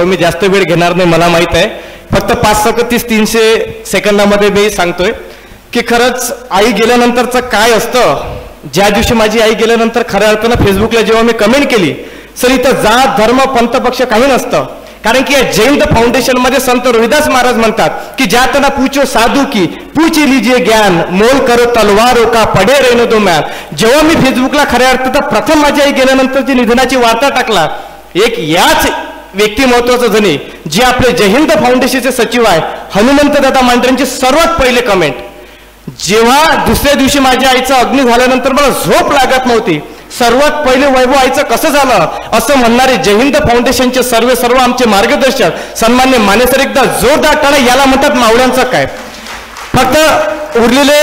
मी जास्त वेळ घेणार नाही, मला माहित आहे. फक्त 5-300 सेकंदामध्ये मी सांगतोय की खरंच आई गेल्यानंतरचं काय असतं. ज्या दिवशी माझी आई गेल्यानंतर खऱ्या अर्थानं फेसबुकला जेव्हा मी कमेंट केली, सर इथं जात धर्म पंथ पक्ष काही नसतं. कारण की या जैन फाउंडेशन मध्ये संत रोहिदास महाराज म्हणतात की ज्यातना पूछो साधू की पूछ लीजिए ज्ञान, मोल करो तलवारों का पडे रहने दो म्यान. जेव्हा मी फेसबुकला खऱ्या अर्थात प्रथम माझी आई गेल्यानंतरची निधनाची वार्ता टाकला, एक याच व्यक्तिमत्वाचं जणी जे आपले जय हिंद फाउंडेशनचे सचिव आहे हनुमंत दादा मांढरेंची सर्वात पहिले कमेंट. जेव्हा दुसऱ्या दिवशी माझ्या आईचा अग्नी झाल्यानंतर मला झोप लागत नव्हती, सर्वात पहिले वैभव आईचं कसं झालं असं म्हणणारे जय हिंद फाउंडेशनचे सर्व आमचे मार्गदर्शक सन्मान्य माने सर एकदा जोरदार टाळा. याला म्हणतात मावळ्यांचं काय. फक्त उरलेले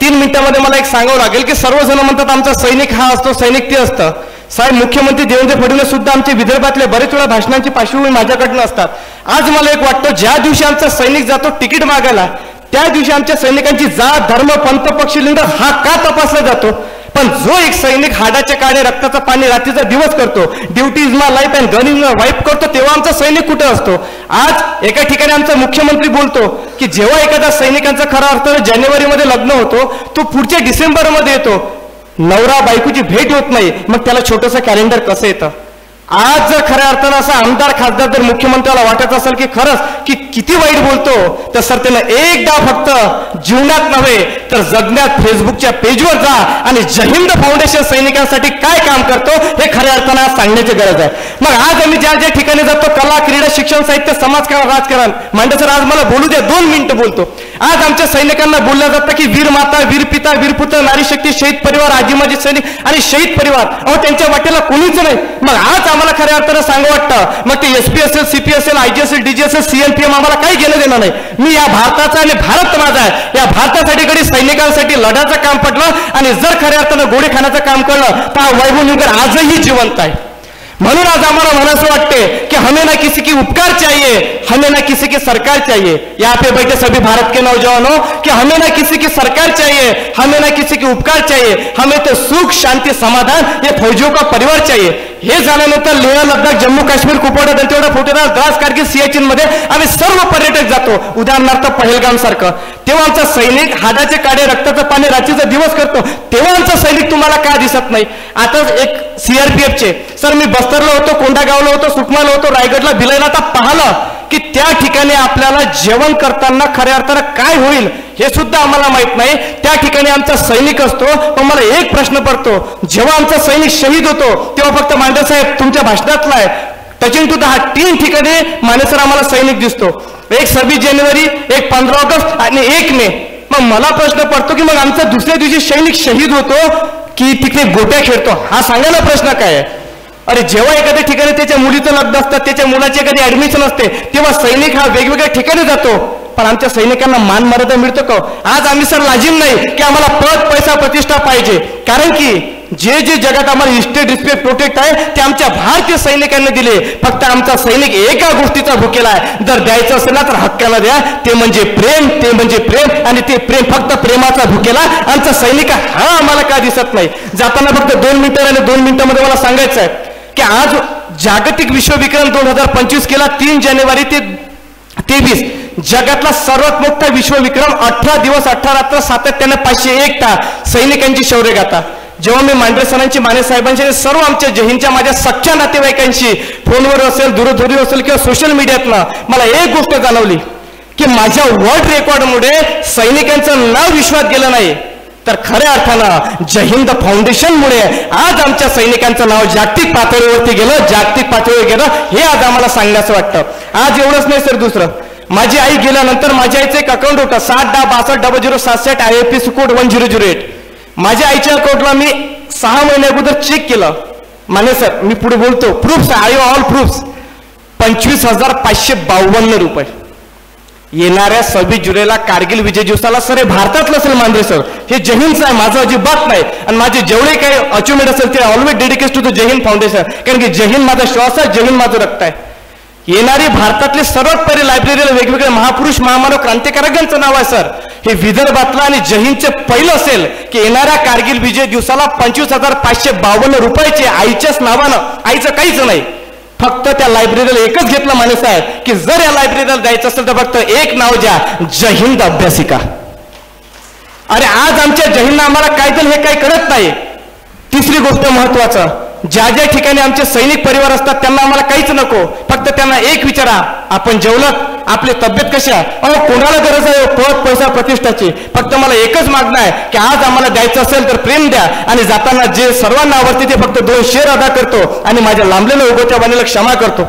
3 मिनिटांमध्ये मला एक सांगावं लागेल की सर्वजण म्हणतात आमचा सैनिक हा असतो, सैनिक ते असतं. साहेब मुख्यमंत्री देवेंद्र फडणवीस सुद्धा आमच्या विदर्भातले बरेच वेळा भाषणांची पार्श्वभूमी माझ्याकडनं असतात. आज मला एक वाटतं ज्या दिवशी आमचा सैनिक जातो तिकीट मागायला, त्या दिवशी आमच्या सैनिकांची जात धर्म पंथ पक्ष लिंग हा का तपासला जातो. पण जो एक सैनिक हाडाच्या काळे रक्ताचा पाणी रात्रीचा दिवस करतो, duty is my life and gun is my wife करतो, तेव्हा आमचा सैनिक कुठे असतो. आज एका ठिकाणी आमचा मुख्यमंत्री बोलतो की जेव्हा एखादा सैनिकांचा खरा अर्थ जानेवारीमध्ये लग्न होतो, तो पुढच्या डिसेंबरमध्ये येतो, नवरा बायकोची भेट होत नाही, मग त्याला छोटंसं कॅलेंडर कसं येतं. आज जर खऱ्या अर्थानं असा आमदार खासदार जर मुख्यमंत्र्याला वाटत असेल की खरंच की किती वाईट बोलतो, तर सर त्यानं एकदा फक्त जीवनात नव्हे तर जगण्यात फेसबुकच्या पेजवर जा आणि जय हिंद फाउंडेशन सैनिकांसाठी काय काम करतो हे खऱ्या अर्थानं आज सांगण्याची गरज आहे. मग आज आम्ही ज्या ज्या ठिकाणी जातो, कला क्रीडा शिक्षण साहित्य समाजकारण राजकारण, मांडे सर आज मला बोलू द्या, 2 मिनिटं बोलतो. आज आमच्या सैनिकांना बोललं जातं की वीर माता वीर पिता वीर पुत्र नारी शक्ती शहीद परिवार आजी माजी सैनिक आणि शहीद परिवार, अहो त्यांच्या वाटेला कोणीच नाही. मग आज आम्हाला खऱ्या अर्थानं सांगू वाटतं, मग ते SP असेल CP असेल IG असेल DG असेल CNPM आम्हाला काही घेणं देणार नाही. मी या भारताचा आणि भारत माझा आहे, या भारतासाठी कधी सैनिकांसाठी लढायचं काम पडलं आणि जर खऱ्या अर्थानं गोळी खाण्याचं काम कळलं तर हा वैभव निमकर आजही जिवंत आहे. म्हणून आज आम्हाला म्हणायचं वाटते कि हमें ना किसी की उपकार चाहिए, हमें ना किसी की सरकार चाहिए. यहाँ पे बैठे सभी भारत के नौजवानों कि हमें ना किसी की सरकार चाहिए, हमें ना किसी की उपकार चाहिए, हमें तो सुख शांति समाधान ये फौजियों का परिवार चाहिए. हे झाल्यानंतर लेह लडाख जम्मू काश्मीर कुपवाडा दंतेवाडा फुटेरा द्रास कारगिल सियाचीन मध्ये आम्ही सर्व पर्यटक जातो, उदाहरणार्थ पहलगाम सारखं. तेव्हा आमचा सैनिक हाडाचे काळे रक्ताचं पाणी रात्रीचा दिवस करतो, तेव्हा आमचा सैनिक तुम्हाला का दिसत नाही. आता एक CRPFचे सर मी बस्तरला होतो, कोंडागावला होतो, सुकमाला होतो, रायगडला भिलायला, आता पाहिलं की त्या ठिकाणी आपल्याला जेवण करताना खऱ्या अर्थानं काय होईल हे सुद्धा आम्हाला माहित नाही. त्या ठिकाणी आमचा सैनिक असतो. पण मला एक प्रश्न पडतो, जेव्हा आमचा सैनिक शहीद होतो तेव्हा फक्त मांडे साहेब तुमच्या भाषणातला आहे टचिंग टू द हार्ट 3 ठिकाणी माने सर आम्हाला सैनिक दिसतो. एक 26 जानेवारी, एक 15 ऑगस्ट आणि 1 मे. मग मला प्रश्न पडतो की मग आमचा दुसऱ्या दिवशी सैनिक शहीद होतो की तिकडे गोट्या खेळतो, हा सांगायला प्रश्न काय आहे. अरे जेव्हा एखाद्या ठिकाणी त्याच्या मुलीचं लग्न असतं, त्याच्या मुलाची एखादी ऍडमिशन असते, तेव्हा सैनिक हा वेगवेगळ्या ठिकाणी जातो. पण आमच्या सैनिकांना मान मर्यादा मिळतो का. आज आम्ही सर लाजिम नाही की आम्हाला पद पैसा प्रतिष्ठा पाहिजे, कारण की जे जे जगात आम्हाला इस्टेट रिस्पेक्ट प्रोटेक्ट आहे ते आमच्या भारतीय सैनिकांनी दिले. फक्त आमचा सैनिक एका गोष्टीचा भुकेला आहे, जर द्यायचं असेल ना तर हक्काला द्या, ते म्हणजे प्रेम, ते म्हणजे प्रेम आणि ते प्रेम फक्त प्रेमाचा भुकेला आमचा सैनिक हा आम्हाला का दिसत नाही. जाताना फक्त 2 मिनिटं आणि 2 मिनिटांमध्ये मला सांगायचं आहे की आज जागतिक विश्वविक्रम 2025 केला 3 जानेवारी ते 23. जगातला सर्वात मोठा विश्वविक्रम 18 दिवस 18 रात्र सातत्याने 501 तास सैनिकांची शौर्यगाथा. जेव्हा मी मांढरे सरांची माने साहेबांची सर्व आमच्या जहींच्या माझ्या सख्या नातेवाईकांशी फोनवर असेल दूरध्वनी असेल किंवा सोशल मीडियातनं मला एक गोष्ट जाणवली की माझ्या वर्ल्ड रेकॉर्डमुळे सैनिकांचं नाव विश्वात गेलं नाही, तर खऱ्या अर्थानं जय हिंद फाउंडेशनमुळे आज आमच्या सैनिकांचं नाव जागतिक पातळीवरती गेलं, जागतिक पातळीवर गेलं. हे आज आम्हाला सांगण्याचं वाटतं. आज एवढंच नाही सर, दुसरं माझी आई गेल्यानंतर माझ्या आईचं एक अकाउंट होतं 7010620067 IFSC कोड 1008. माझ्या आईच्या अकाउंटला मी 6 महिने अगोदर चेक केलं. माने सर मी पुढे बोलतो, प्रूफ्स आय ऑल प्रूफ्स. 25,552 रुपये. येणाऱ्या 26 जुलैला कारगिल विजय दिवसाला सर हे भारतातलं असेल मांढरे सर, हे जय हिंदचं आहे, माझं अजिबात नाही. आणि माझे जेवढे काही अचिव्हमेंट असेल ते always dedicate to the Jai Hind foundation, कारण की जय हिंद माझा श्वास आहे, जय हिंद माझं रक्त आहे. येणारी भारतातले सर्वात पहिले लायब्ररीला वेगवेगळे महापुरुष महामानव क्रांतिकारकांचं नाव आहे सर. हे विदर्भातलं आणि जय हिंदचे पहिलं असेल की येणाऱ्या कारगिल विजय दिवसाला 25,552 रुपयाचे आईच्याच नावानं, आईचं काहीच नाही, फक्त त्या लायब्ररीला एकच घेतलं माने साहेब की जर या लायब्ररीला जायचं असेल तर फक्त एक नाव द्या, जय हिंद अभ्यासिका. अरे आज आमच्या जय हिंद आम्हाला काय तर हे काही कळत नाही. तिसरी गोष्ट महत्वाचं, ज्या ज्या ठिकाणी आमचे सैनिक परिवार असतात त्यांना आम्हाला काहीच नको, फक्त त्यांना एक विचारा, आपण जेवलात, आपली तब्येत कशी आहे, अहो कोणाला गरज आहे पद पैसा प्रतिष्ठाची, फक्त मला एकच मागणं आहे की आज आम्हाला द्यायचं असेल तर प्रेम द्या आणि जाताना जे सर्वांना आवडते ते फक्त 2 शेर अदा करतो आणि माझ्या लांबलेल्या उगवत्या वाणीला क्षमा करतो.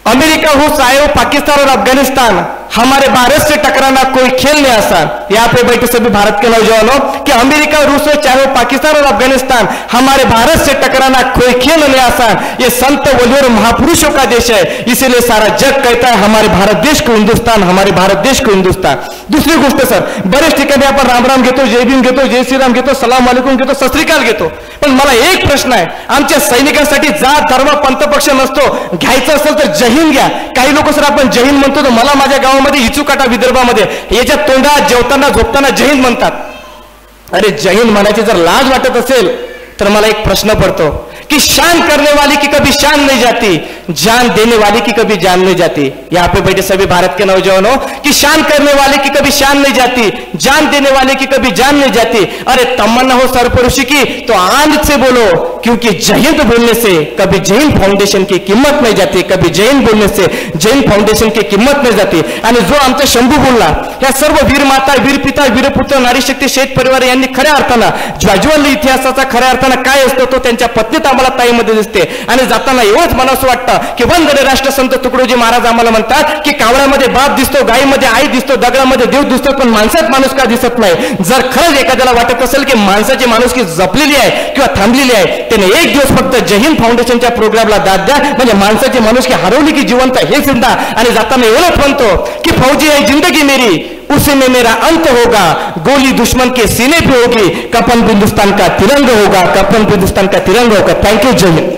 अमेरिका हो चाहे हो पाकिस्तान और अफगानिस्तान, हमारे भारत से टकराना कोई खेल नहीं आसान. यहाँ पे बैठे सभी भारत के नौजवानों कि अमेरिका रूस हो चाहे हो पाकिस्तान और अफगानिस्तान, हमारे भारत से टकराना कोई खेल नहीं आसान. ये संत वलियों और महापुरुषों का देश है, इसीलिए सारा जग कहता है हमारे भारत देश को हिंदुस्तान, हमारे भारत देश को हिंदुस्तान. दुसरी गोष्ट सर, बरेच ठिकाणी आपण रामराम घेतो, जय भीम घेतो, जय श्रीराम घेतो, सलाम वालेकुम घेतो, सत श्री अकाल घेतो, पण मला एक प्रश्न आहे, आमच्या सैनिकांसाठी जात धर्म पंथ पक्ष नसतो, घ्यायचं असेल तर जय हिंद घ्या. काही लोक सर आपण जय हिंद म्हणतो, तर मला माझ्या गावामध्ये इचुकाटा विदर्भामध्ये याच्या तोंडात जेवताना झोपताना जय हिंद म्हणतात. अरे जय हिंद म्हणायची जर लाज वाटत असेल तर मला एक प्रश्न पडतो कि शान करने वाली की कभी शान नहीं जाती, जान देने वाली की कभी जान नहीं जाती. यहाँ पे बैठे सभी भारत के नौजवानों कि शान करने वाले की कभी शान नहीं जाती, जान देने वाले की कभी जान नहीं जाती. अरे तमन्ना हो सरपुरुषी की तो आनंद से बोलो, क्योंकि जय हिंद बोलने से कभी जय हिंद फाउंडेशन की किंमत नहीं जाती, कभी जय हिंद बोलने से जय हिंद फाउंडेशन की किंमत नाही जाती. आणि जो आमचा शंभू बोलला, या सर्व वीर माता, वीर पिता, वीरपुत्र, नारी शक्ती, शेत परिवार यांनी खऱ्या अर्थानं ज्वाज्वल्य इतिहासाचा खऱ्या अर्थानं काय असतो तो त्यांच्या पत्नीत आम्हाला ताईमध्ये दिसते. आणि जाताना एवढंच मला असं वाटतं की वंदने राष्ट्रसंत तुकडोजी महाराज आम्हाला म्हणतात की कावळ्यामध्ये बाप दिसतो, गायीमध्ये आई दिसतो, दगडामध्ये देव दिसतो, पण माणसात माणूस का दिसत नाही. जर खरंच एखाद्याला वाटत असेल की माणसाची माणुसकी जपलेली आहे किंवा थांबलेली आहे, त्याने एक दिवस फक्त जय हिंद फाउंडेशनच्या प्रोग्रामला दाद द्या, म्हणजे माणसाची माणुसकी हरवली की जिवंत हे सिद्धा. आणि जाताना एवढंच म्हणतो की फौजी है जिंदगी मेरी, उसी में मेरा अंत होगा, गोली दुश्मन के सीने पे होगी, कफन हिंदुस्तान का तिरंगा होगा, कफन हिंदुस्तान का तिरंगा होगा. Thank you. जय हिंद.